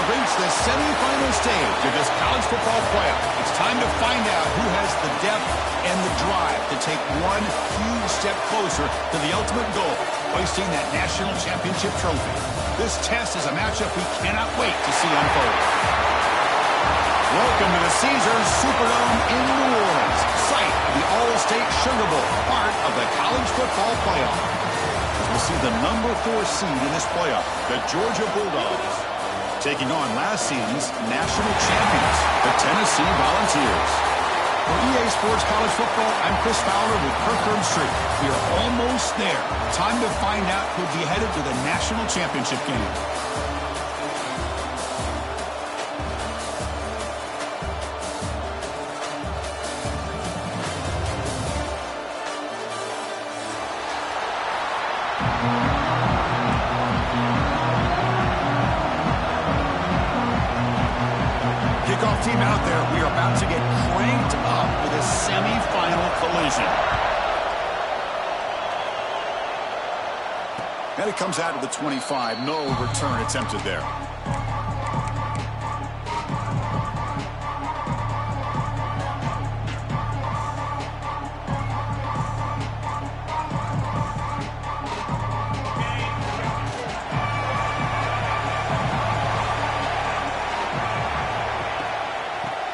have reached the semifinal stage of this college football playoff. It's time to find out who has the depth and the drive to take one huge step closer to the ultimate goal, hoisting that national championship trophy. This test is a matchup we cannot wait to see unfold. Welcome to the Caesars Superdome in New Orleans, site of the All-State Sugar Bowl, part of the college football playoff. As we'll see the number 4 seed in this playoff, the Georgia Bulldogs, taking on last season's national champions, the Tennessee Volunteers. For EA Sports College Football, I'm Chris Fowler with Kirkland Street. We are almost there. Time to find out who'll be headed to the national championship game. Kickoff team out there. We are about to get cranked up with a semifinal collision. And it comes out of the 25. No return attempted there.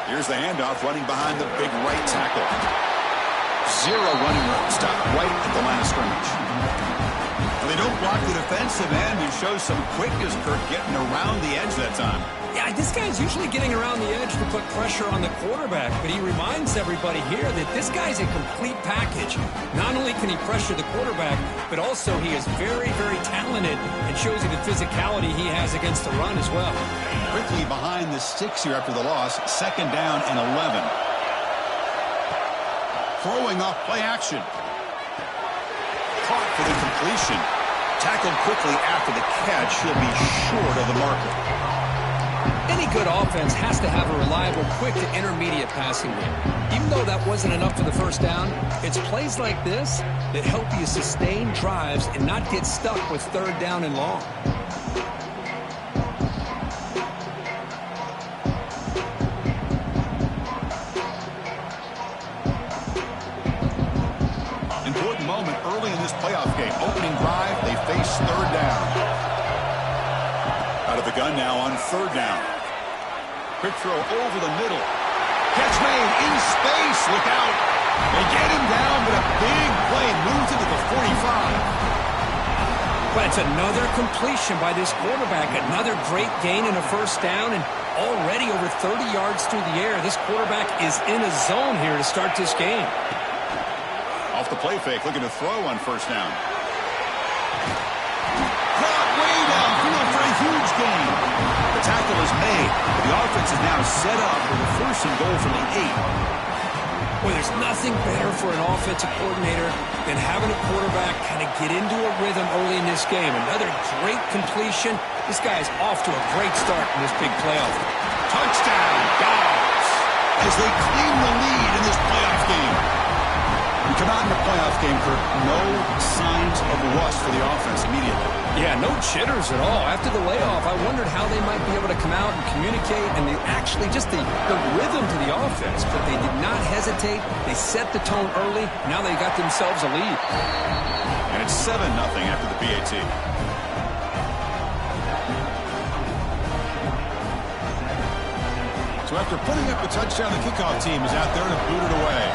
Here's the handoff, running behind the big right tackle. Zero running room, stopped right at the line of scrimmage. They don't block the defensive end and show some quickness, Kirk, getting around the edge that time. Yeah, this guy's usually getting around the edge to put pressure on the quarterback, but he reminds everybody here that this guy's a complete package. Not only can he pressure the quarterback, but also he is very, very talented and shows you the physicality he has against the run as well. Quickly behind the sticks here after the loss, 2nd down and 11. Throwing off play action. Caught for the completion. Tackled quickly after the catch. He'll be short of the marker. Any good offense has to have a reliable, quick to intermediate passing game. Even though that wasn't enough for the first down, it's plays like this that help you sustain drives and not get stuck with 3rd down and long. Important moment early in this playoff game. Opening drive, they face 3rd down. Out of the gun now on 3rd down. Quick throw over the middle. Catch made in space. Look out. They get him down, but a big play moves into the 45. But it's another completion by this quarterback. Another great gain in a 1st down, and already over 30 yards through the air. This quarterback is in a zone here to start this game. Off the play fake, looking to throw on 1st down. Caught way downfield for a huge gain. The tackle is made. The offense is now set up with a 1st and goal from the 8. Boy, there's nothing better for an offensive coordinator than having a quarterback kind of get into a rhythm early in this game. Another great completion. This guy is off to a great start in this big playoff. Touchdown, Dogs, as they claim the lead in this playoff game. We come out in the playoff game, Kirk, no signs of rust for the offense immediately. Yeah, no jitters at all. After the layoff, I wondered how they might be able to come out and communicate, and they actually just the rhythm to the offense. But they did not hesitate. They set the tone early. Now they got themselves a lead. And it's 7-0 after the PAT. So after putting up a touchdown, the kickoff team is out there to boot it away.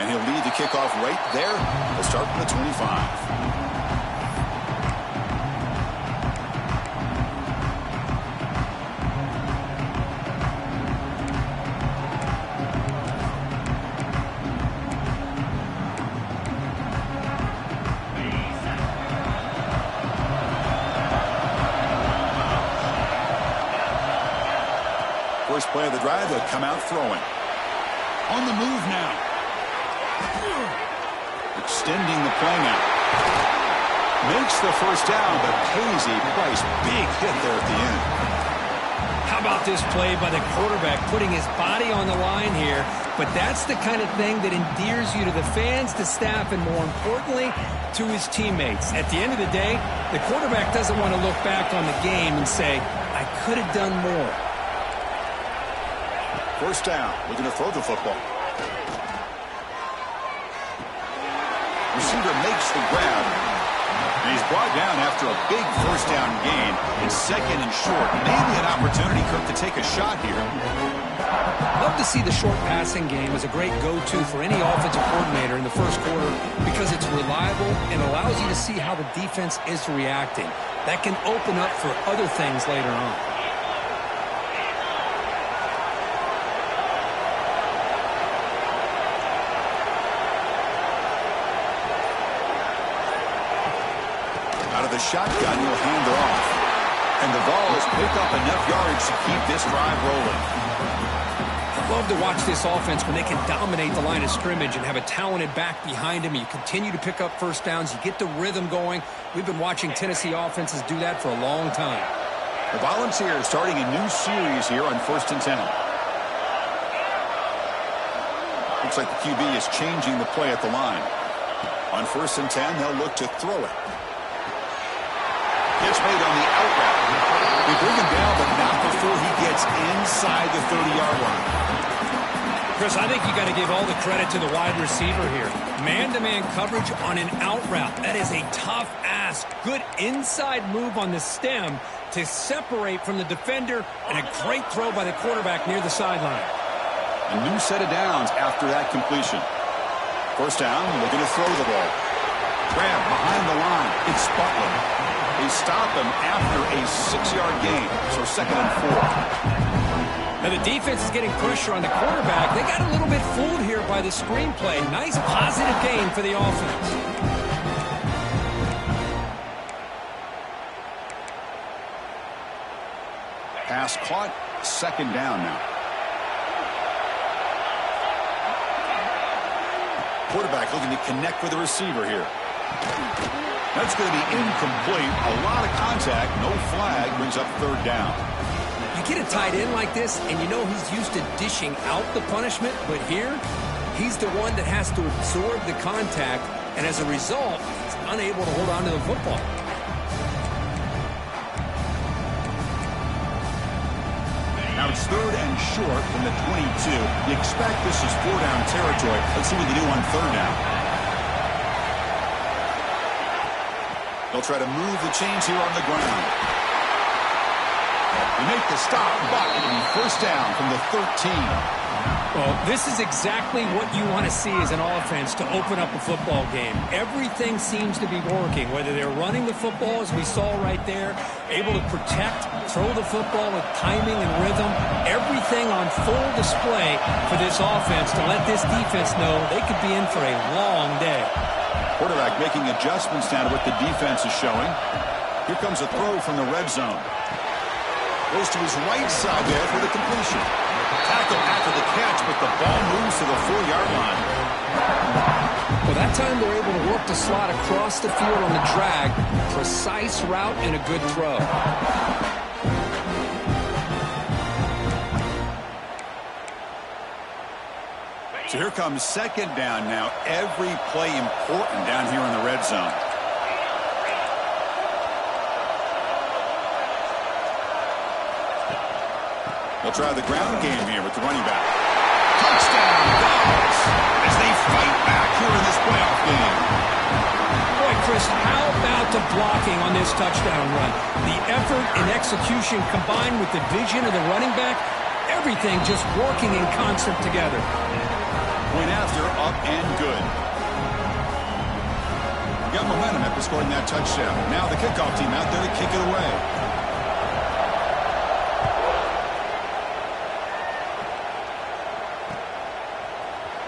And he'll lead the kickoff right there. He'll start from the 25. First play of the drive, they'll come out throwing. On the move now. Extending the play now. Makes the 1st down, but pays a price. Big hit there at the end. How How about this play by the quarterback, putting his body on the line here? But that's the kind of thing that endears you to the fans, the staff, and more importantly, to his teammates. At the end of the day, the quarterback doesn't want to look back on the game and say, I could have done more. First down, looking to throw the football. Receiver makes the grab. And he's brought down after a big first down gain. And second and short. Maybe an opportunity, Kirk, to take a shot here. Love to see the short passing game as a great go-to for any offensive coordinator in the first quarter because it's reliable and allows you to see how the defense is reacting. That can open up for other things later on. Out of the shotgun, he'll hand it off. And the Vols pick up enough yards to keep this drive rolling. I love to watch this offense when they can dominate the line of scrimmage and have a talented back behind him. You continue to pick up first downs. You get the rhythm going. We've been watching Tennessee offenses do that for a long time. The Volunteers starting a new series here on 1st and 10. Looks like the QB is changing the play at the line. On 1st and 10, they'll look to throw it. It's made on the out route. They bring him down, but not before he gets inside the 30-yard line. Chris, I think you got to give all the credit to the wide receiver here. Man-to-man coverage on an out route. That is a tough ask. Good inside move on the stem to separate from the defender, and a great throw by the quarterback near the sideline. A new set of downs after that completion. First down, looking to throw the ball. Grab behind the line. It's Butler. They stop him after a 6-yard gain, so 2nd and 4. Now the defense is getting pressure on the quarterback. They got a little bit fooled here by the screenplay. Nice positive gain for the offense. Pass caught, 2nd down now. Quarterback looking to connect with the receiver here. That's going to be incomplete. A lot of contact. No flag. Brings up 3rd down. You get a tight end like this, and you know he's used to dishing out the punishment, but here, he's the one that has to absorb the contact, and as a result, he's unable to hold on to the football. Now it's 3rd and short from the 22. You expect this is 4-down territory. Let's see what they do on 3rd down. They'll try to move the chains here on the ground. They make the stop, but it'll be 1st down from the 13. Well, this is exactly what you want to see as an offense to open up a football game. Everything seems to be working, whether they're running the football, as we saw right there, able to protect, throw the football with timing and rhythm. Everything on full display for this offense to let this defense know they could be in for a long day. Quarterback making adjustments down to what the defense is showing. Here comes a throw from the red zone. Goes to his right side there for the completion. Tackle after the catch, but the ball moves to the 4-yard line. Well, that time they're able to work the slot across the field on the drag. Precise route and a good throw. So here comes 2nd down now. Every play important down here in the red zone. They'll try the ground game here with the running back. Touchdown, Vols, as they fight back here in this playoff game. Boy, Chris, how about the blocking on this touchdown run? The effort and execution combined with the vision of the running back, everything just working in concert together. Point after, up and good. Got momentum after scoring that touchdown. Now the kickoff team out there to kick it away.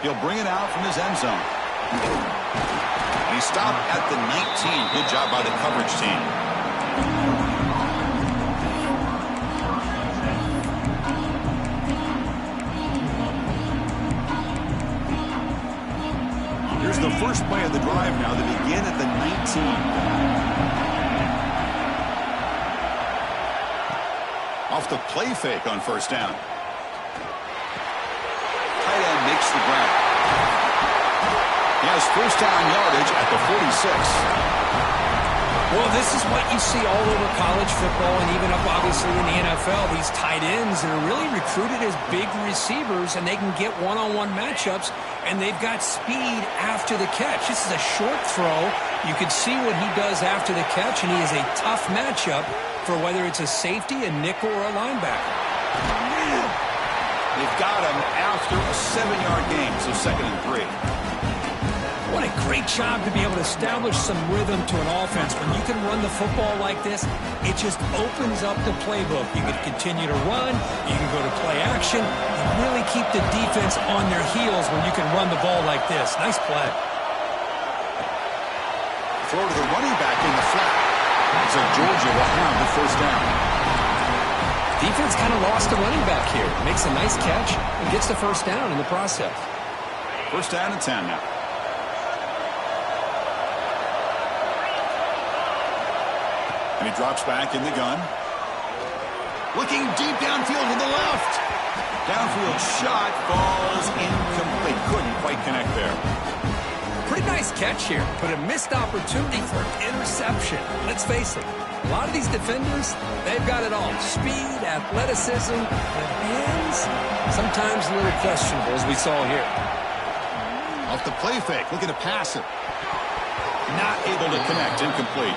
He'll bring it out from his end zone. And he stopped at the 19. Good job by the coverage team. Here's the first play of the drive now. They begin at the 19. Off the play fake on first down. Tight end makes the grab. He has first down yardage at the 46. Well, this is what you see all over college football and even up obviously in the NFL. These tight ends are really recruited as big receivers, and they can get one-on-one matchups, and they've got speed after the catch. This is a short throw. You can see what he does after the catch, and he is a tough matchup for whether it's a safety, a nickel, or a linebacker. They've got him after a 7-yard gain, so 2nd and 3. What a great job to be able to establish some rhythm to an offense. When you can run the football like this, it just opens up the playbook. You can continue to run. You can go to play action. You really keep the defense on their heels when you can run the ball like this. Nice play. Throw to the running back in the flat. So Georgia will have the first down. Defense kind of lost the running back here. Makes a nice catch and gets the first down in the process. First down and 10 now. And he drops back in the gun. Looking deep downfield to the left. Downfield shot falls incomplete. Couldn't quite connect there. Pretty nice catch here, but a missed opportunity for an interception. Let's face it, a lot of these defenders, they've got it all. Speed, athleticism, but hands, sometimes a little questionable, as we saw here. Off the play fake, looking to pass it. Not able to connect, incomplete.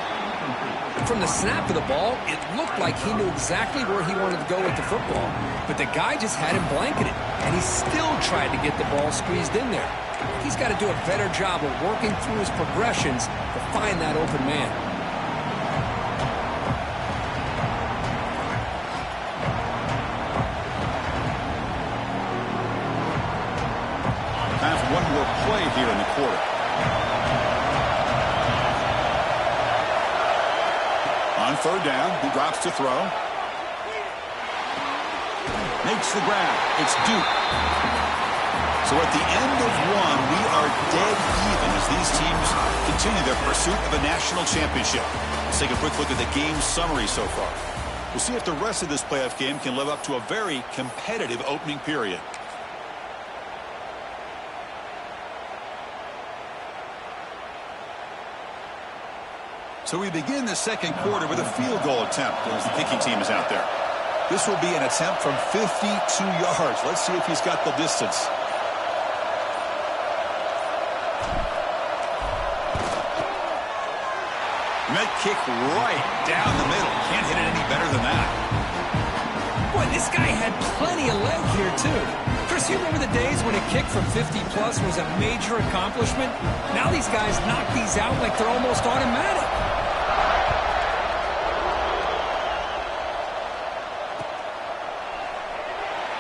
From the snap of the ball, it looked like he knew exactly where he wanted to go with the football, but the guy just had him blanketed, and he still tried to get the ball squeezed in there. He's got to do a better job of working through his progressions to find that open man. Time for one more play here in the quarter. On third down, he drops to throw. Makes the grab. It's Duke. So at the end of one, we are dead even as these teams continue their pursuit of a national championship. Let's take a quick look at the game summary so far. We'll see if the rest of this playoff game can live up to a very competitive opening period. So we begin the second quarter with a field goal attempt as the kicking team is out there. This will be an attempt from 52 yards. Let's see if he's got the distance. That kick right down the middle. Can't hit it any better than that. Boy, this guy had plenty of leg here, too. Chris, you remember the days when a kick from 50-plus was a major accomplishment? Now these guys knock these out like they're almost automatic.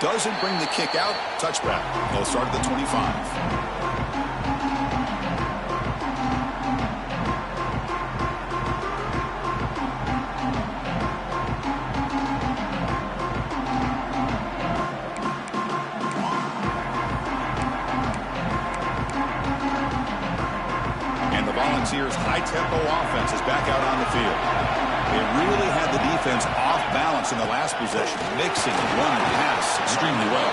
Doesn't bring the kick out. Touchback. They'll start at the 25. Volunteers' high-tempo offense is back out on the field. They really had the defense off balance in the last possession, mixing run and pass extremely well.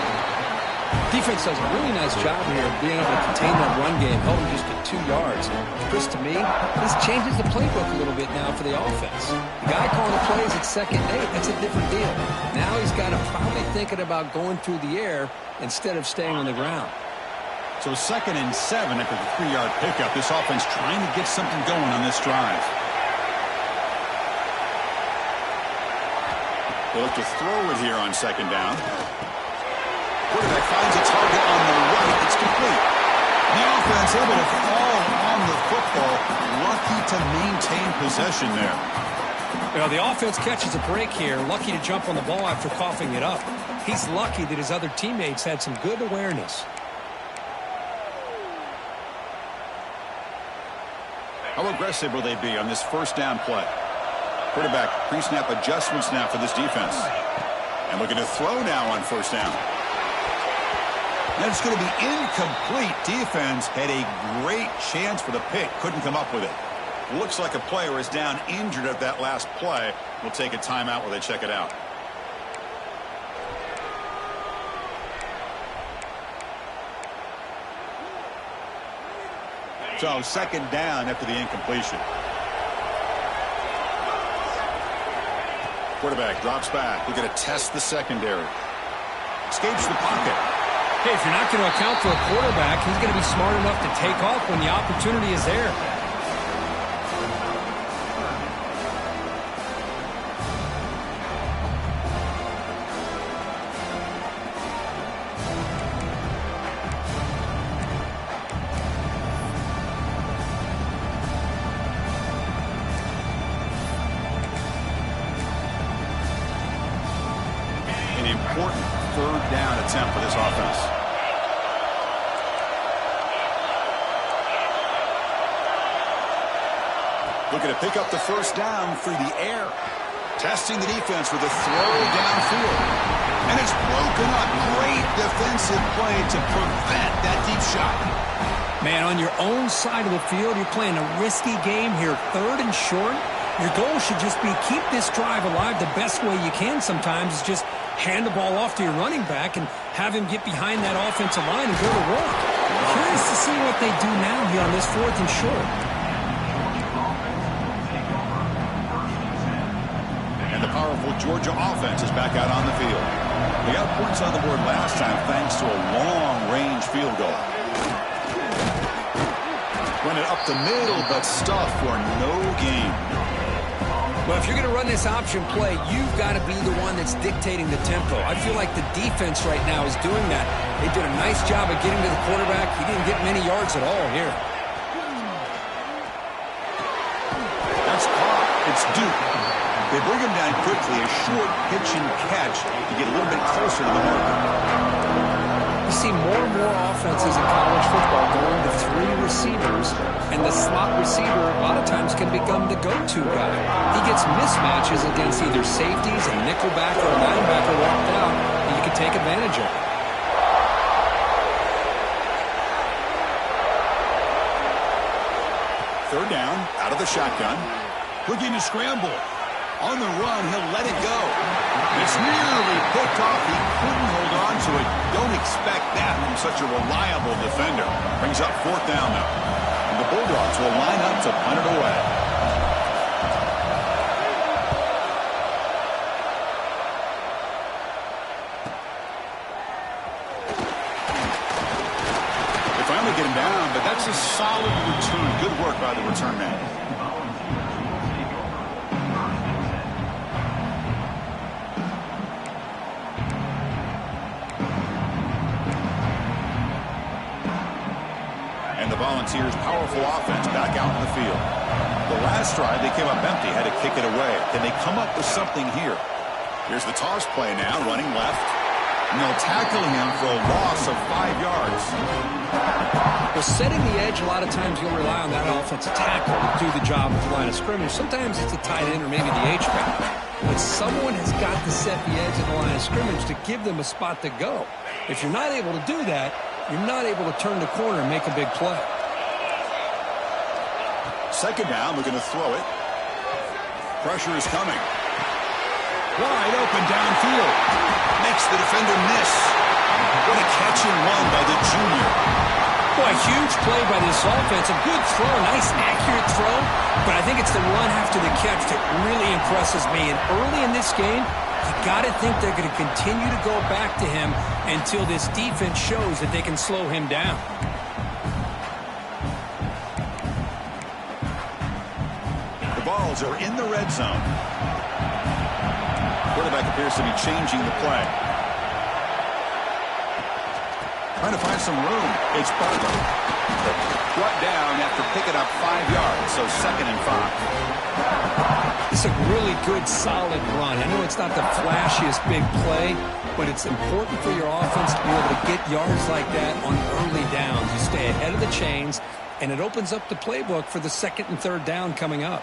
Defense does a really nice job here of being able to contain that run game, held them just at 2 yards. Chris, to me, this changes the playbook a little bit now for the offense. The guy calling the plays at 2nd and 8, that's a different deal. Now he's got to probably thinking about going through the air instead of staying on the ground. So 2nd and 7 after the 3-yard pickup. This offense trying to get something going on this drive. They look to throw it here on 2nd down. Quarterback finds a target on the right. It's complete. The offense able to fall on the football. Lucky to maintain possession there. Well, the offense catches a break here. Lucky to jump on the ball after coughing it up. He's lucky that his other teammates had some good awareness. How aggressive will they be on this first down play? Quarterback pre-snap adjustments now for this defense. And looking to throw now on first down. That's going to be incomplete. Defense had a great chance for the pick. Couldn't come up with it. Looks like a player is down injured at that last play. We'll take a timeout while they check it out. So second down after the incompletion. Quarterback drops back. We're going to test the secondary. Escapes the pocket. Hey, if you're not going to account for a quarterback, he's going to be smart enough to take off when the opportunity is there. An important third down attempt for this offense. Looking to pick up the first down through the air. Testing the defense with a throw downfield. And it's broken up. Great defensive play to prevent that deep shot. Man, on your own side of the field, you're playing a risky game here. Third and short. Your goal should just be keep this drive alive the best way you can sometimes is just hand the ball off to your running back and have him get behind that offensive line and go to work. Curious to see what they do now here on this fourth and short. And the powerful Georgia offense is back out on the field. They got points on the board last time thanks to a long-range field goal. Run it up the middle, but stuffed for no gain. Well, if you're going to run this option play, you've got to be the one that's dictating the tempo. I feel like the defense right now is doing that. They did a nice job of getting to the quarterback. He didn't get many yards at all here. That's caught. It's Duke. They bring him down quickly, a short pitch and catch to get a little bit closer to the mark. You see more and more offenses in college football going to three receivers, and the slot receiver a lot of times can become the go-to guy. He gets mismatches against either safeties, a nickelback, or a linebacker walked out, and you can take advantage of it. Third down, out of the shotgun. Looking to scramble. On the run, he'll let it go. It's nearly picked off. He couldn't hold on to it. Don't expect that from such a reliable defender. Brings up fourth down now. And the Bulldogs will line up to punt it away. They finally get him down, but that's a solid return. Good work by the return man. Volunteers' powerful offense back out in the field. The last drive, they came up empty, had to kick it away. Can they come up with something here? Here's the toss play now, running left. And they'll tackle him for a loss of 5 yards. Well, setting the edge, a lot of times you'll rely on that offensive tackle to do the job at the line of scrimmage. Sometimes it's a tight end or maybe the H-back. But someone has got to set the edge of the line of scrimmage to give them a spot to go. If you're not able to do that, you're not able to turn the corner and make a big play. Second down, looking to throw it. Pressure is coming. Wide open downfield. Makes the defender miss. What a catch and run by the junior. Boy, huge play by this offense. A good throw, nice accurate throw. But I think it's the run after the catch that really impresses me. And early in this game, you got to think they're going to continue to go back to him until this defense shows that they can slow him down. The Vols are in the red zone. Quarterback appears to be changing the play. Trying to find some room. It's Butler. Brought down after picking up 5 yards, so 2nd and 5. It's a really good, solid run. I know it's not the flashiest big play, but it's important for your offense to be able to get yards like that on early downs. You stay ahead of the chains, and it opens up the playbook for the 2nd and 3rd down coming up.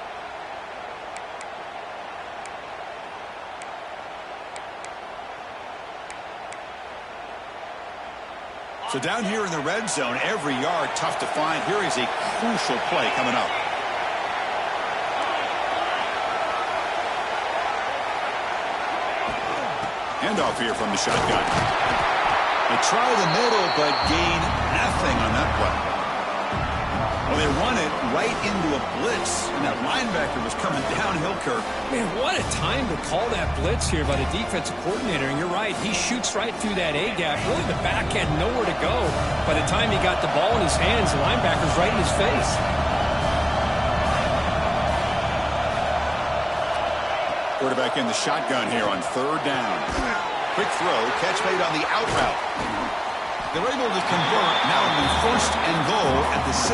So down here in the red zone, every yard tough to find. Here is a crucial play coming up. Handoff here from the shotgun. They try the middle, but gain nothing on that play. Well, they run it right into a blitz, and that linebacker was coming downhill, Kirk. Man, what a time to call that blitz here by the defensive coordinator. And you're right, he shoots right through that A-gap. Really, the back had nowhere to go. By the time he got the ball in his hands, the linebacker's right in his face. Quarterback in the shotgun here on third down. Quick throw, catch made on the out route. They're able to convert. Now it'll be first and goal at the 6.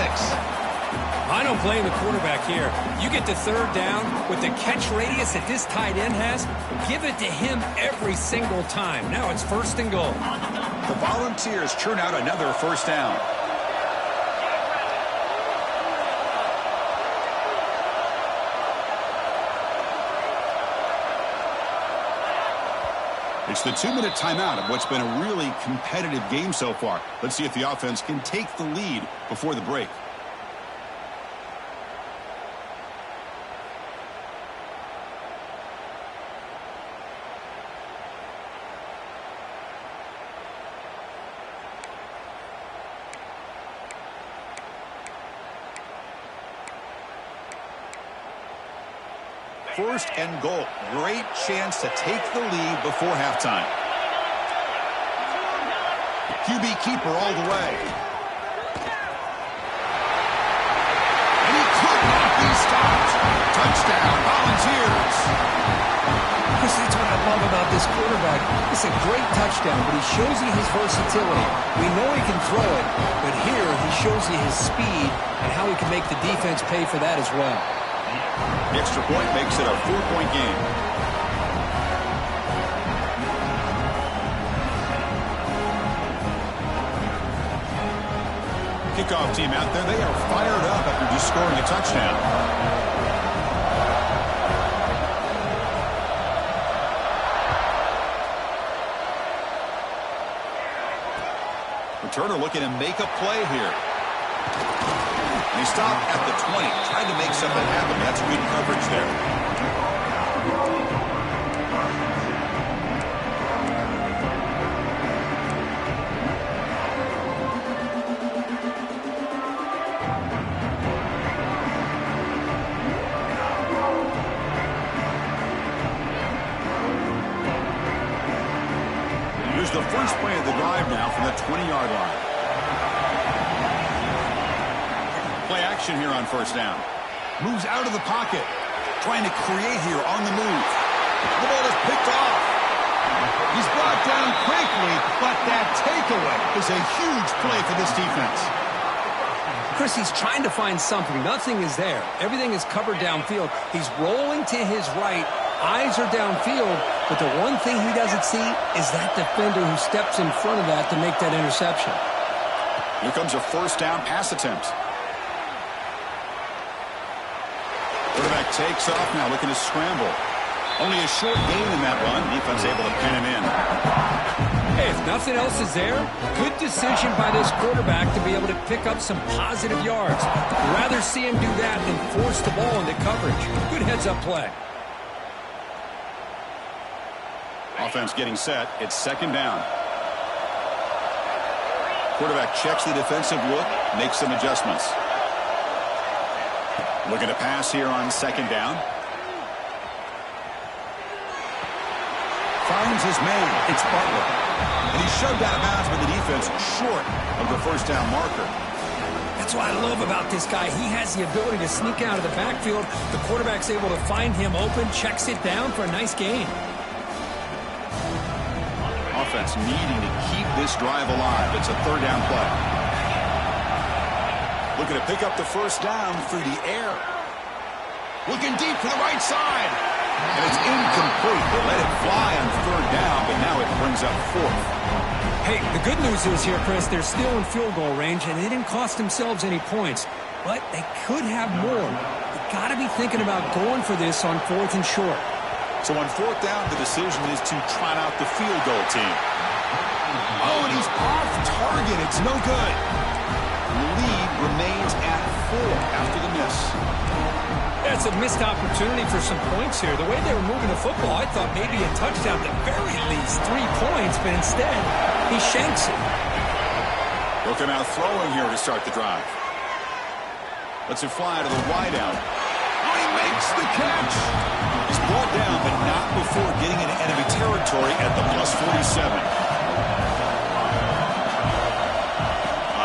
I don't blame the quarterback here. You get to third down with the catch radius that this tight end has, give it to him every single time. Now it's first and goal. The Volunteers churn out another first down. It's the 2-minute timeout of what's been a really competitive game so far. Let's see if the offense can take the lead before the break. First and goal. Great chance to take the lead before halftime. QB keeper all the way. And he could not be stopped. Touchdown, Volunteers. Chris, that's what I love about this quarterback. It's a great touchdown, but he shows you his versatility. We know he can throw it, but here he shows you his speed and how he can make the defense pay for that as well. The extra point makes it a 4-point game. Kickoff team out there. They are fired up after just scoring a touchdown. Returner looking to make a play here. And he stopped at the 20, tried to make something happen. That's good coverage there. Here's the first play of the drive now from the 20-yard line. Play action here on first down. Moves out of the pocket. Trying to create here on the move. The ball is picked off. He's brought down quickly, but that takeaway is a huge play for this defense. Chris, he's trying to find something. Nothing is there. Everything is covered downfield. He's rolling to his right. Eyes are downfield, but the one thing he doesn't see is that defender who steps in front of that to make that interception. Here comes a first down pass attempt. Quarterback takes off now, looking to scramble. Only a short gain in that run. Defense able to pin him in. Hey, if nothing else is there, good decision by this quarterback to be able to pick up some positive yards. Rather see him do that than force the ball into coverage. Good heads-up play. Offense getting set. It's second down. Quarterback checks the defensive look, makes some adjustments. Looking to pass here on second down. Finds his man. It's Butler. And he's shoved out of bounds by the defense short of the first down marker. That's what I love about this guy. He has the ability to sneak out of the backfield. The quarterback's able to find him open, checks it down for a nice gain. Offense needing to keep this drive alive. It's a third down play. Looking to pick up the first down through the air. Looking deep to the right side. And it's incomplete. They let it fly on third down, but now it brings up fourth. Hey, the good news is here, Chris, they're still in field goal range, and they didn't cost themselves any points. But they could have more. You've got to be thinking about going for this on fourth and short. So on fourth down, the decision is to trot out the field goal team. Oh, and he's off target. It's no good. Lead remains at 4 after the miss. That's a missed opportunity for some points here. The way they were moving the football, I thought maybe a touchdown, at the very least 3 points, but instead, he shanks it. Looking out throwing here to start the drive. Lets it fly to the wideout. Oh, he makes the catch. He's brought down, but not before getting into enemy territory at the +47.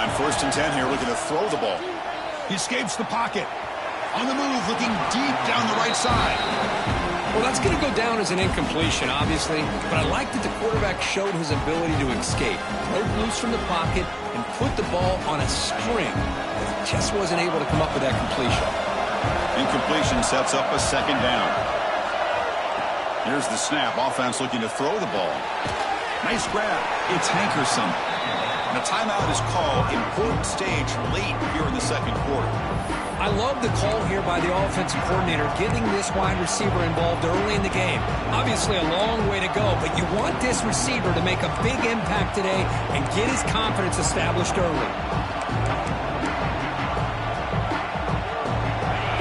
On 1st and 10 here, looking to throw the ball. He escapes the pocket. On the move, looking deep down the right side. Well, that's going to go down as an incompletion, obviously, but I like that the quarterback showed his ability to escape, broke loose from the pocket, and put the ball on a string. He just wasn't able to come up with that completion. Incompletion sets up a 2nd down. Here's the snap. Offense looking to throw the ball. Nice grab. It's Hankerson. And a timeout is called. Important stage late here in the 2nd quarter. I love the call here by the offensive coordinator, getting this wide receiver involved early in the game. Obviously a long way to go, but you want this receiver to make a big impact today and get his confidence established early.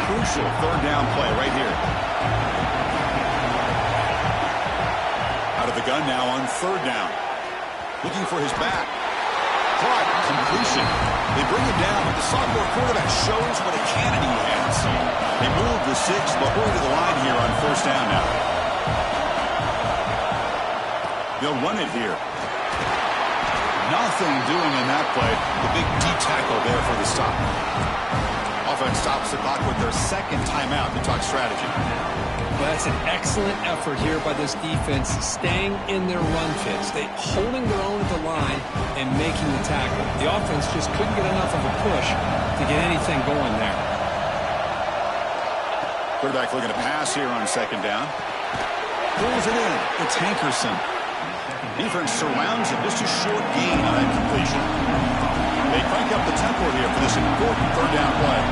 Crucial 3rd down play right here. Out of the gun now on 3rd down. Looking for his back. Caught. Completion. They bring him down, but the sophomore quarterback shows what a cannon he has. They move the 6, but hurry to the line here on 1st down now. They'll run it here. Nothing doing in that play. The big D tackle there for the stop. Offense stops the clock with their 2nd timeout to talk strategy. Well, that's an excellent effort here by this defense, staying in their run fits. They holding their own at the line and making the tackle. The offense just couldn't get enough of a push to get anything going there. Quarterback looking to pass here on 2nd down. Pulls it in. It's Hankerson. Defense surrounds him. Just a short gain on that completion. They crank up the tempo here for this important 3rd down play.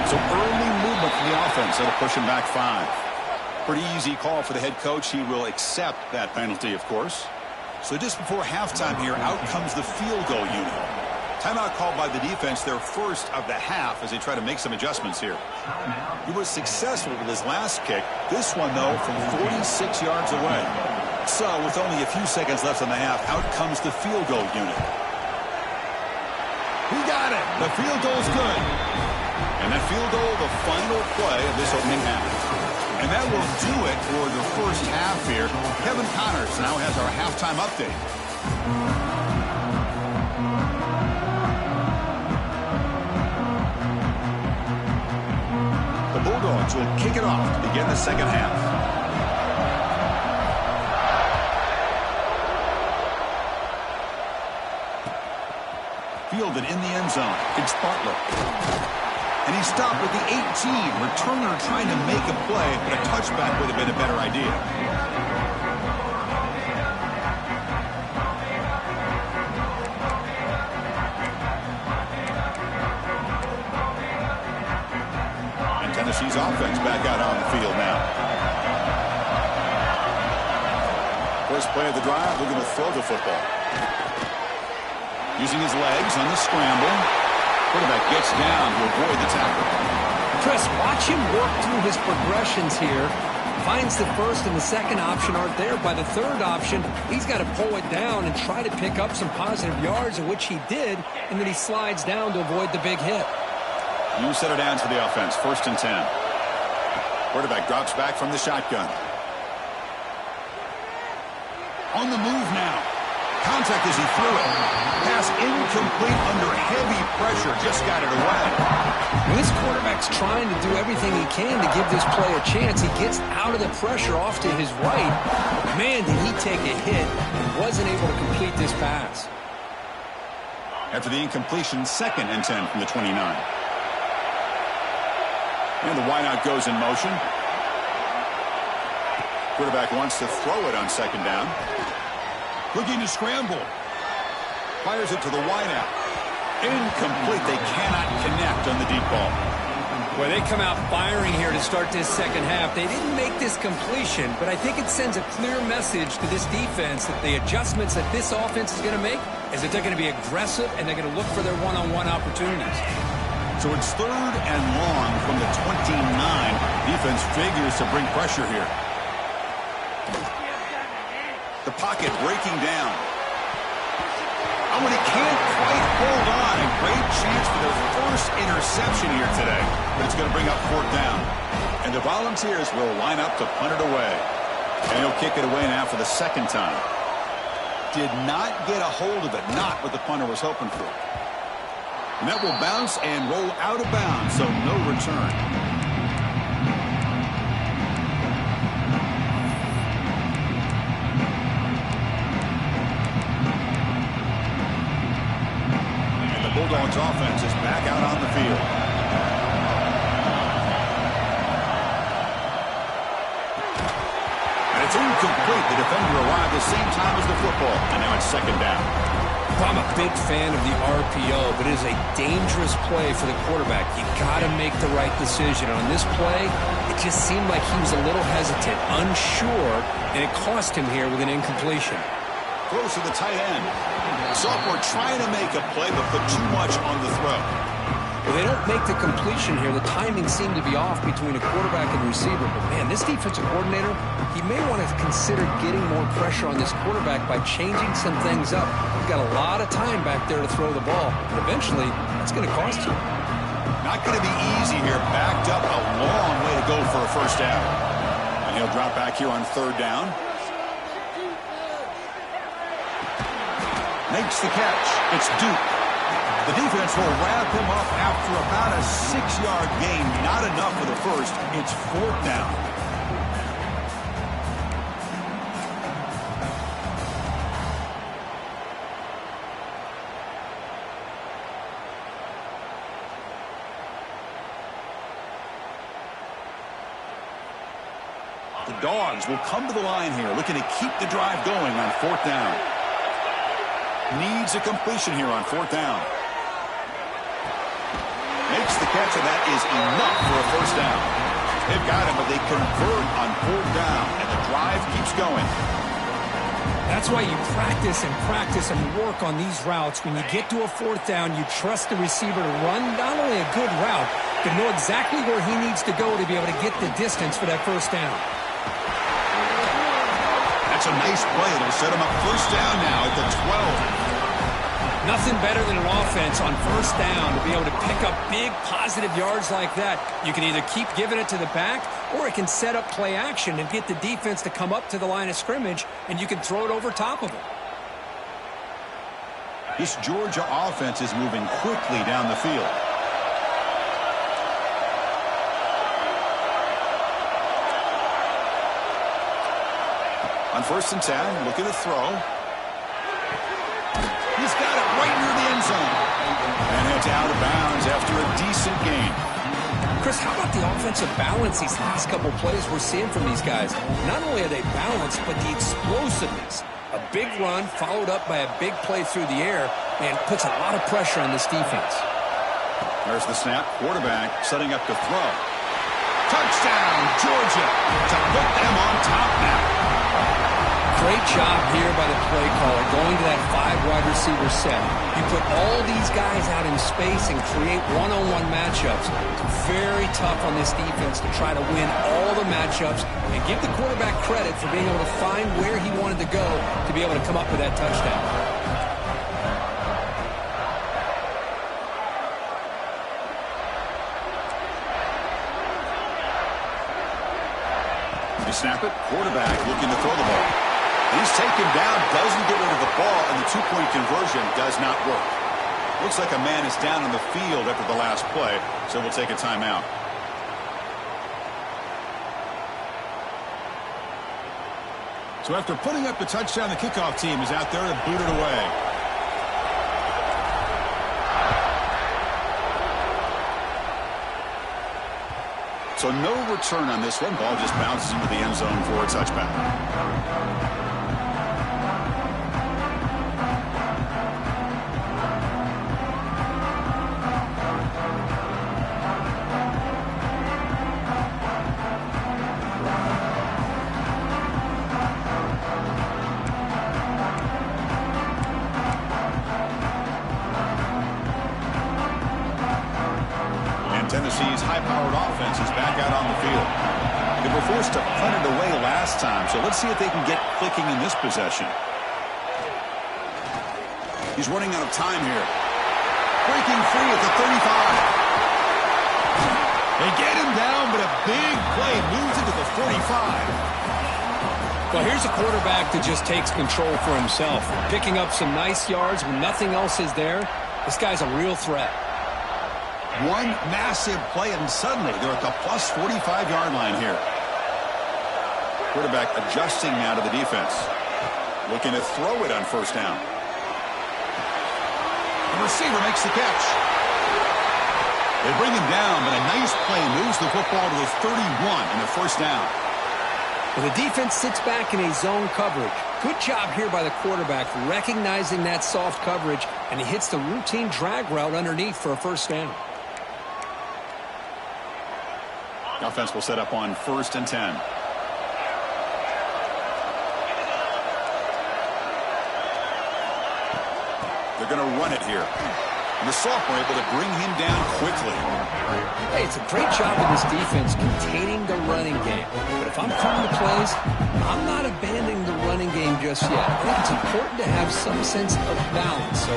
So early movement from the offense. That'll push him back 5. Pretty easy call for the head coach. He will accept that penalty, of course. So just before halftime here, out comes the field goal unit. Timeout called by the defense, their 1st of the half, as they try to make some adjustments here. He was successful with his last kick. This one, though, from 46 yards away. So with only a few seconds left in the half, out comes the field goal unit. He got it. The field goal's good. And that field goal, the final play of this opening half. And that will do it for the 1st half here. Kevin Connors now has our halftime update. The Bulldogs will kick it off to begin the 2nd half. Fielded in the end zone. It's Butler. And he stopped with the 18. Returner trying to make a play, but a touchback would have been a better idea. And Tennessee's offense back out on the field now. First play of the drive, looking to throw the football. Using his legs on the scramble. Quarterback gets down to avoid the tackle. Chris, watch him work through his progressions here. Finds the 1st and the 2nd option aren't there. By the 3rd option, he's got to pull it down and try to pick up some positive yards, of which he did, and then he slides down to avoid the big hit. You set it down to the offense, 1st and 10. Quarterback drops back from the shotgun. On the move now. Contact as he threw it. Pass incomplete under heavy pressure. Just got it away. When this quarterback's trying to do everything he can to give this play a chance, he gets out of the pressure off to his right. Man, did he take a hit and wasn't able to complete this pass. After the incompletion, 2nd and 10 from the 29. And the wideout goes in motion. Quarterback wants to throw it on 2nd down. Looking to scramble. Fires it to the wideout. Incomplete. They cannot connect on the deep ball. Well, they come out firing here to start this 2nd half. They didn't make this completion, but I think it sends a clear message to this defense that the adjustments that this offense is going to make is that they're going to be aggressive and they're going to look for their one-on-one opportunities. So it's 3rd and long from the 29. Defense figures to bring pressure here. The pocket breaking down. when he can't quite hold on. A great chance for their first interception here today. But it's going to bring up 4th down. And the Volunteers will line up to punt it away. And he'll kick it away now for the 2nd time. Did not get a hold of it. Not what the punter was hoping for. And that will bounce and roll out of bounds, so no return. And the Bulldogs offense is back out on the field. And it's incomplete. The defender arrived the same time as the football. And now it's 2nd down. I'm a big fan of the RPO, but it is a dangerous play for the quarterback. You got to make the right decision. On this play, it just seemed like he was a little hesitant, unsure, and it cost him here with an incompletion. Throws to the tight end. Sophomore trying to make a play, but put too much on the throw. Well, they don't make the completion here. The timing seemed to be off between a quarterback and receiver. But, man, this defensive coordinator, he may want to consider getting more pressure on this quarterback by changing some things up. You've got a lot of time back there to throw the ball. And eventually, that's going to cost you. Not going to be easy here. Backed up a long way to go for a 1st down. And he'll drop back here on 3rd down. Makes the catch. It's Duke. The defense will wrap him up after about a 6-yard gain. Not enough for the first. It's 4th down. The Dogs will come to the line here, looking to keep the drive going on 4th down. Needs a completion here on 4th down. Makes the catch, and that is enough for a 1st down. They've got him, but they convert on 4th down, and the drive keeps going. That's why you practice and work on these routes. When you get to a 4th down, you trust the receiver to run not only a good route, but know exactly where he needs to go to be able to get the distance for that 1st down. That's a nice play. It'll set him up 1st down now at the 12. Nothing better than an offense on 1st down to be able to pick up big positive yards like that. You can either keep giving it to the back, or it can set up play action and get the defense to come up to the line of scrimmage, and you can throw it over top of it. This Georgia offense is moving quickly down the field. On 1st and 10, look at the throw. He's got it right near the end zone. And it's out of bounds after a decent gain. Chris, how about the offensive balance these last couple plays we're seeing from these guys? Not only are they balanced, but the explosiveness. A big run followed up by a big play through the air, and puts a lot of pressure on this defense. There's the snap. Quarterback setting up to throw. Touchdown, Georgia, to put them on top now. Great job here by the play caller, going to that 5-wide receiver set. You put all these guys out in space and create one-on-one matchups. It's very tough on this defense to try to win all the matchups and give the quarterback credit for being able to find where he wanted to go to be able to come up with that touchdown. They snap it. Quarterback looking to throw the ball. He's taken down, doesn't get rid of the ball, and the 2-point conversion does not work. Looks like a man is down on the field after the last play, so we'll take a timeout. So after putting up the touchdown, the kickoff team is out there to boot it away. So no return on this one. Ball just bounces into the end zone for a touchback. Tennessee's high-powered offense is back out on the field. They were forced to punt it away last time, so let's see if they can get clicking in this possession. He's running out of time here. Breaking free at the 35. They get him down, but a big play moves into the 45. Well, here's a quarterback that just takes control for himself. Picking up some nice yards when nothing else is there. This guy's a real threat. One massive play, and suddenly they're at the plus 45-yard line here. Quarterback adjusting now to the defense. Looking to throw it on first down. The receiver makes the catch. They bring him down, but a nice play moves the football to the 31 and a first down. Well, the defense sits back in a zone coverage. Good job here by the quarterback recognizing that soft coverage, and he hits the routine drag route underneath for a first down. The offense will set up on 1st and 10. They're going to run it here. And the sophomore able to bring him down quickly. Hey, it's a great job of this defense containing the running game. But if I'm calling the plays, I'm not abandoning the running game just yet. I think it's important to have some sense of balance. So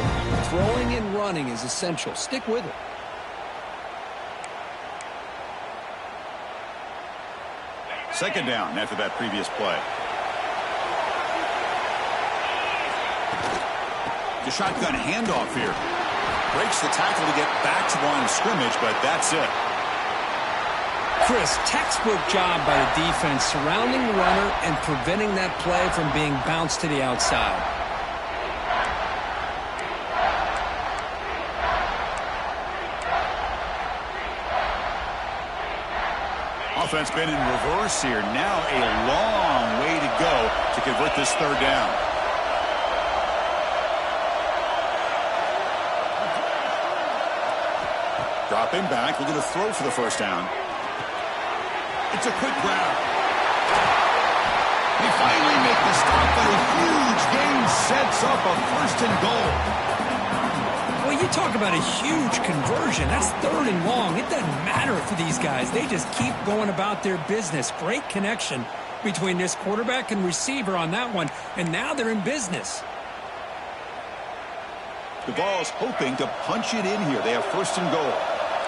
throwing and running is essential. Stick with it. Second down after that previous play. The shotgun handoff here. Breaks the tackle to get back to the line of scrimmage, but that's it. Chris, textbook job by the defense surrounding the runner and preventing that play from being bounced to the outside. Offense been in reverse here. Now a long way to go to convert this third down. Dropping back, looking to throw for the first down. It's a quick grab. They finally make the stop, but a huge gain sets up a 1st and goal. Well, you talk about a huge conversion. That's 3rd and long. It doesn't matter for these guys. They just keep going about their business. Great connection between this quarterback and receiver on that one, and now they're in business. The Vols hoping to punch it in here. They have 1st and goal.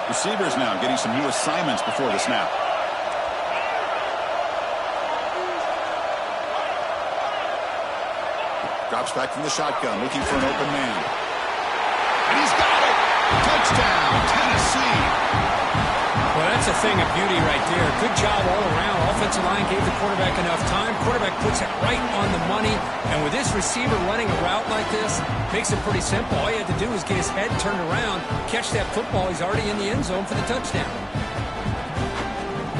Receivers now getting some new assignments before the snap. Drops back from the shotgun, looking for an open man. And he's got it! Touchdown, Tennessee! Well, that's a thing of beauty right there. Good job all around. Offensive line gave the quarterback enough time. Quarterback puts it right on the money. And with this receiver running a route like this, makes it pretty simple. All you had to do is get his head turned around, catch that football. He's already in the end zone for the touchdown.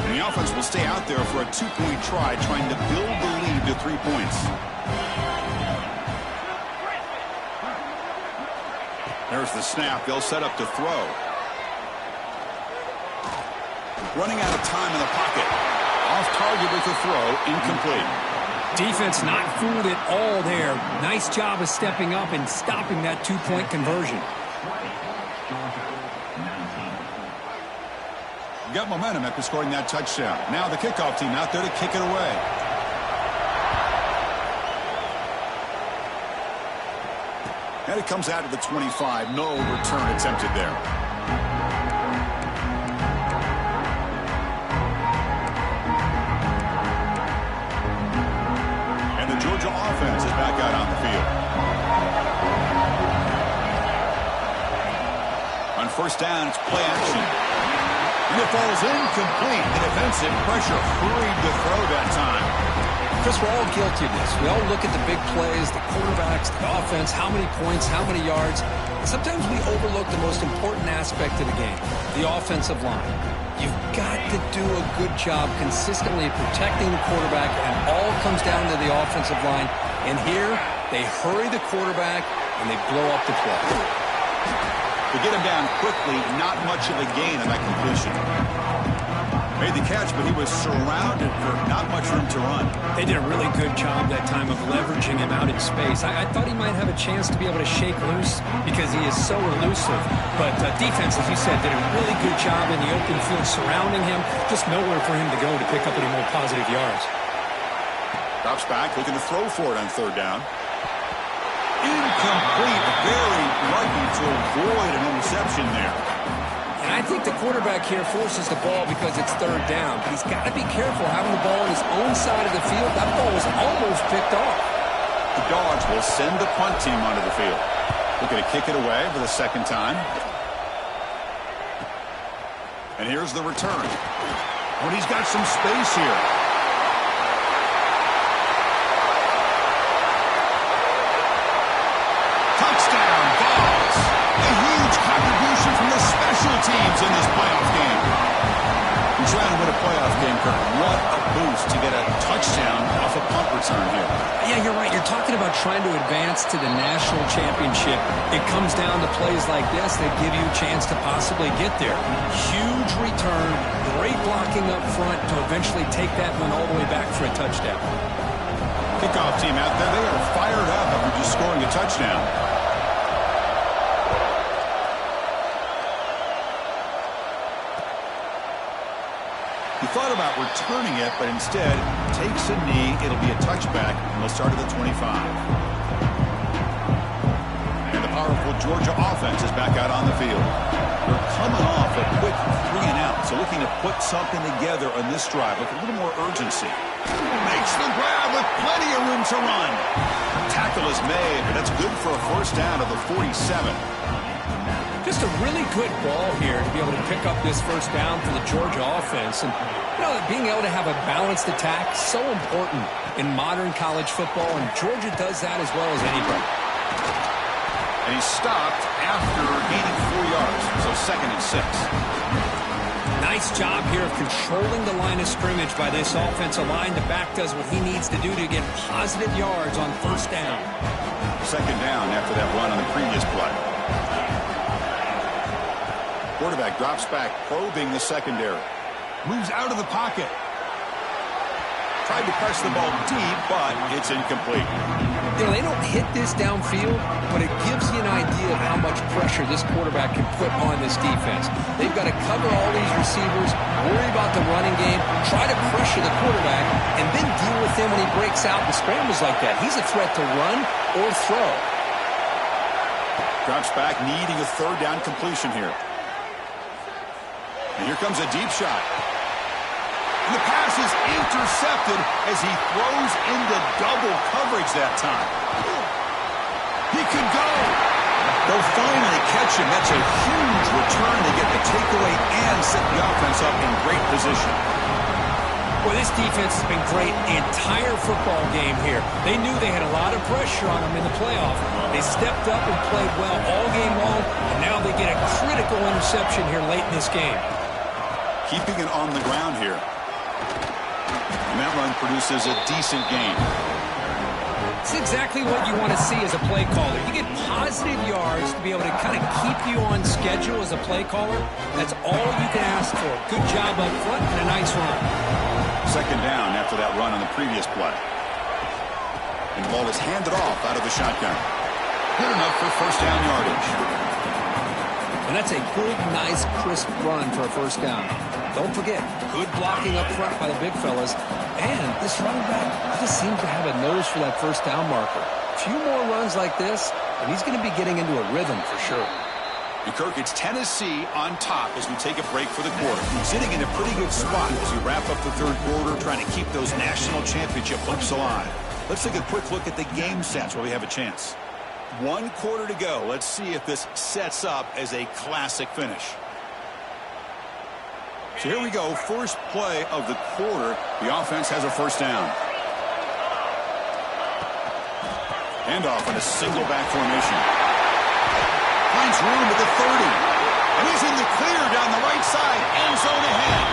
And the offense will stay out there for a 2-point try, trying to build the lead to 3 points. There's the snap. They'll set up to throw. Running out of time in the pocket. Off target with the throw. Incomplete. Defense not fooled at all there. Nice job of stepping up and stopping that 2-point conversion. Got momentum after scoring that touchdown. Now the kickoff team out there to kick it away. And it comes out to the 25. No return attempted there. And the Georgia offense is back out on the field. On first down, it's play action. And it falls incomplete. The defensive pressure hurried to throw that time. Chris, we're all guilty of this. We all look at the big plays, the quarterbacks, the offense, how many points, how many yards. Sometimes we overlook the most important aspect of the game, the offensive line. You've got to do a good job consistently protecting the quarterback, and all comes down to the offensive line. And here, they hurry the quarterback, and they blow up the play. To get him down quickly, not much of a gain on that completion. Made the catch, but he was surrounded for not much room to run. They did a really good job that time of leveraging him out in space. I thought he might have a chance to be able to shake loose because he is so elusive. But defense, as you said, did a really good job in the open field surrounding him. Just nowhere for him to go to pick up any more positive yards. Drops back, looking to throw for it on third down. Incomplete. Very lucky to avoid an interception there. And I think the quarterback here forces the ball because it's third down. But he's got to be careful having the ball on his own side of the field. That ball was almost picked off. The Dogs will send the punt team onto the field. Looking to kick it away for the second time. And here's the return. But he's got some space here. Touchdown, Dogs. A huge contribution from the special teams in this playoff game. You're trying to win a playoff game, Kirk. What a boost to get a touchdown off a punt return here. Yeah, you're right. You're talking about trying to advance to the national championship. It comes down to plays like this that give you a chance to possibly get there. Huge return, great blocking up front to eventually take that one all the way back for a touchdown. Kickoff team out there, they are fired up after just scoring a touchdown. He thought about returning it, but instead takes a knee. It'll be a touchback, and they'll start at the 25. And the powerful Georgia offense is back out on the field. They're coming off a quick 3-and-out, so looking to put something together on this drive with a little more urgency. Makes the grab with plenty of room to run. Tackle is made, but that's good for a first down of the 47. Just a really good ball here to be able to pick up this first down for the Georgia offense. And, you know, being able to have a balanced attack, so important in modern college football, and Georgia does that as well as anybody. And he stopped after gaining 4 yards, so 2nd and 6. Nice job here of controlling the line of scrimmage by this offensive line. The back does what he needs to do to get positive yards on first down. 2nd down after that run on the previous play. Quarterback drops back, probing the secondary. Moves out of the pocket. Tried to press the ball deep, but it's incomplete. You know, they don't hit this downfield, but it gives you an idea of how much pressure this quarterback can put on this defense. They've got to cover all these receivers, worry about the running game, try to pressure the quarterback, and then deal with him when he breaks out and scrambles like that. He's a threat to run or throw. Drops back, needing a 3rd down completion here. And here comes a deep shot. And the pass is intercepted as he throws into double coverage that time. He could go. They'll finally catch him. That's a huge return to get the takeaway and set the offense up in great position. Well, this defense has been great the entire football game here. They knew they had a lot of pressure on them in the playoff. They stepped up and played well all game long, and now they get a critical interception here late in this game. Keeping it on the ground here. And that run produces a decent gain. It's exactly what you want to see as a play caller. You get positive yards to be able to kind of keep you on schedule as a play caller. That's all you can ask for. Good job up front and a nice run. 2nd down after that run on the previous play. And the ball is handed off out of the shotgun. Good enough for first down yardage. And that's a good, nice, crisp run for a first down. Don't forget, good blocking up front by the big fellas. And this running back just seems to have a nose for that first down marker. A few more runs like this, and he's going to be getting into a rhythm for sure. And Kirk, it's Tennessee on top as we take a break for the quarter. Sitting in a pretty good spot as we wrap up the 3rd quarter, trying to keep those national championship hopes alive. Let's take a quick look at the game stats where we have a chance. 1 quarter to go. Let's see if this sets up as a classic finish. So here we go. First play of the quarter. The offense has a first down. Handoff in a single back formation. Finds room at the 30. And he's in the clear down the right side. End zone ahead.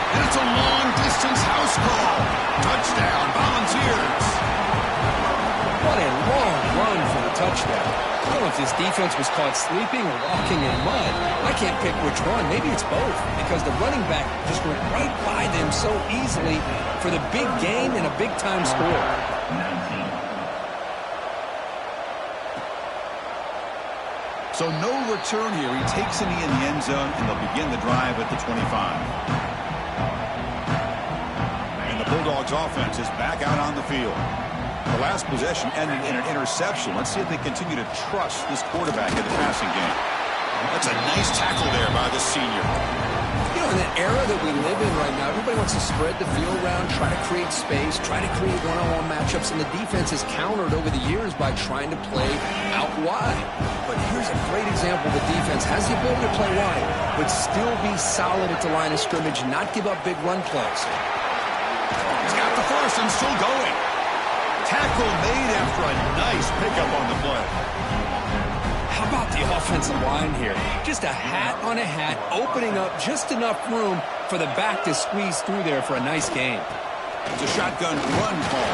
And it's a long-distance house call. Touchdown, Volunteers. What a long run for the touchdown. I don't know if this defense was caught sleeping or walking in mud. I can't pick which one. Maybe it's both, because the running back just went right by them so easily for the big gain and a big-time score. So no return here. He takes a knee in the end zone, and they'll begin the drive at the 25. And the Bulldogs offense is back out on the field. The last possession ended in an interception. Let's see if they continue to trust this quarterback in the passing game. That's a nice tackle there by the senior. You know, in the era that we live in right now, everybody wants to spread the field around, try to create space, try to create one-on-one matchups, and the defense has countered over the years by trying to play out wide. But here's a great example. The defense has the ability to play wide, but still be solid at the line of scrimmage, not give up big run plays. He's got the first and still going. Tackle made after a nice pickup on the play. How about the offensive line here? Just a hat on a hat, opening up just enough room for the back to squeeze through there for a nice gain. It's a shotgun run call.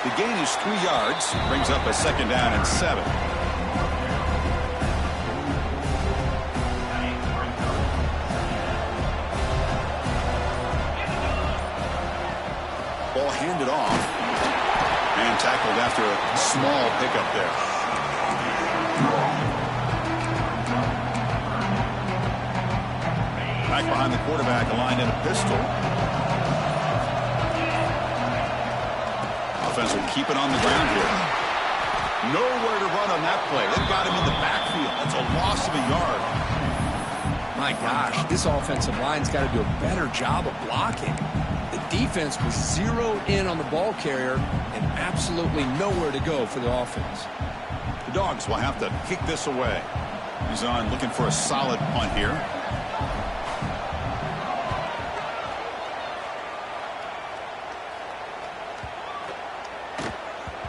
The gain is 3 yards, brings up a 2nd down and 7. Ball handed off and tackled after a small pickup there. Back behind the quarterback, aligned in a pistol. Offense will keep it on the ground here. Nowhere to run on that play. They've got him in the backfield. That's a loss of a yard. My gosh, this offensive line's got to do a better job of blocking. The defense was zeroed in on the ball carrier and absolutely nowhere to go for the offense. The Dogs will have to kick this away. He's on looking for a solid punt here.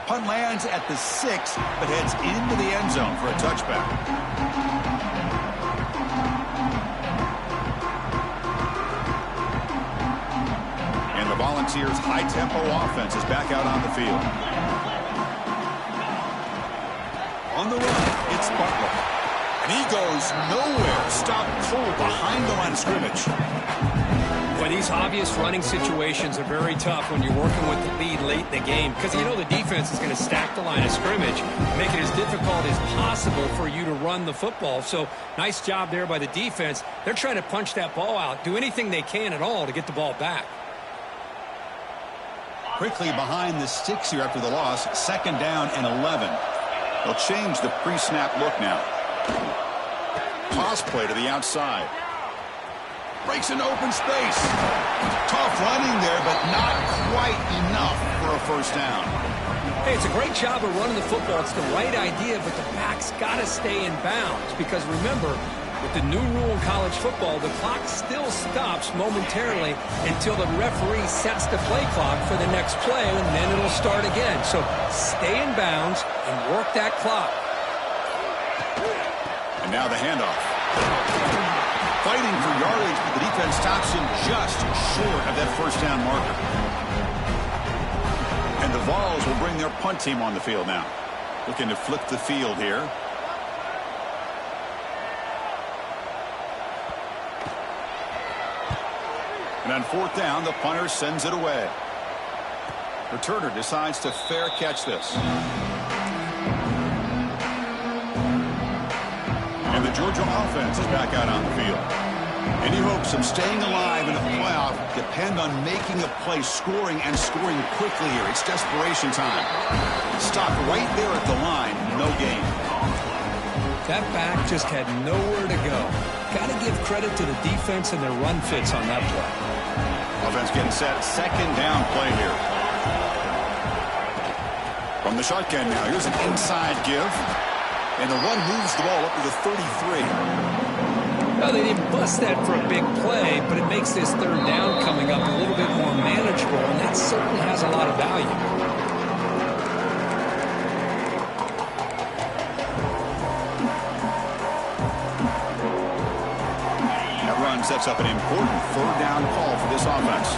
Punt lands at the 6, but heads into the end zone for a touchback. And the Volunteers' high-tempo offense is back out on the field. On the run, it's Butler. And he goes nowhere. Stopped cold behind the line of scrimmage. Boy, these obvious running situations are very tough when you're working with the lead late in the game because you know the defense is going to stack the line of scrimmage, make it as difficult as possible for you to run the football. So nice job there by the defense. They're trying to punch that ball out, do anything they can at all to get the ball back. Quickly behind the sticks here after the loss, 2nd down and 11. They'll change the pre-snap look now. Toss play to the outside. Breaks into open space. Tough running there, but not quite enough for a 1st down. Hey, it's a great job of running the football. It's the right idea, but the back's got to stay in bounds because remember, with the new rule in college football, the clock still stops momentarily until the referee sets the play clock for the next play, and then it'll start again. So stay in bounds and work that clock. And now the handoff. Fighting for yardage, but the defense stops him just short of that 1st down marker. And the Vols will bring their punt team on the field now. Looking to flip the field here. And on 4th down, the punter sends it away. Returner decides to fair catch this. And the Georgia offense is back out on the field. Any hopes of staying alive in a playoff depend on making a play, scoring, and scoring quickly here. It's desperation time. Stop right there at the line. No gain. That back just had nowhere to go. Got to give credit to the defense and their run fits on that play. Offense getting set. 2nd down play here. From the shotgun now. Here's an inside give. And the run moves the ball up to the 33. Well, they didn't bust that for a big play, but it makes this 3rd down coming up a little bit more manageable, and that certainly has a lot of value. That run sets up an important 3rd down call for this offense.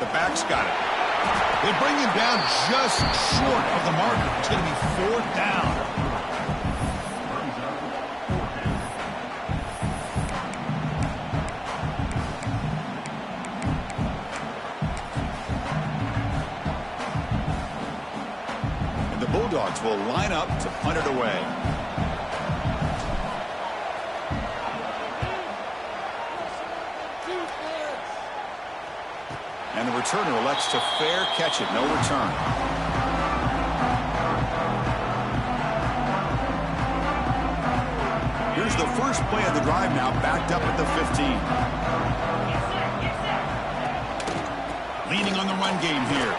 The back's got it. They bring him down just short of the marker. It's going to be 4th down. And the Bulldogs will line up to punt it away. returner elects to fair catch it. No return. Here's the first play of the drive now, backed up at the 15. Leaning on the run game here.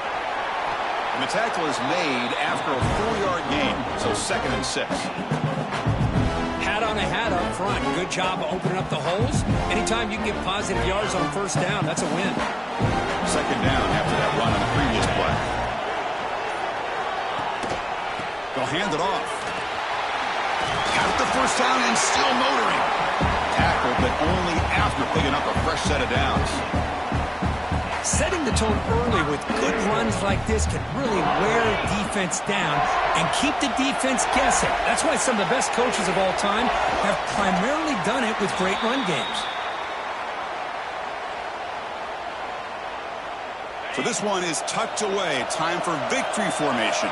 And the tackle is made after a 4-yard gain, so 2nd and 6. Hat on a hat up front. Good job of opening up the holes. Anytime you can get positive yards on first down, that's a win. 2nd down after that run on the previous play. They'll hand it off. Got the first down and still motoring. Tackled, but only after picking up a fresh set of downs. Setting the tone early with good runs like this can really wear defense down and keep the defense guessing. That's why some of the best coaches of all time have primarily done it with great run games. So this one is tucked away. Time for victory formation.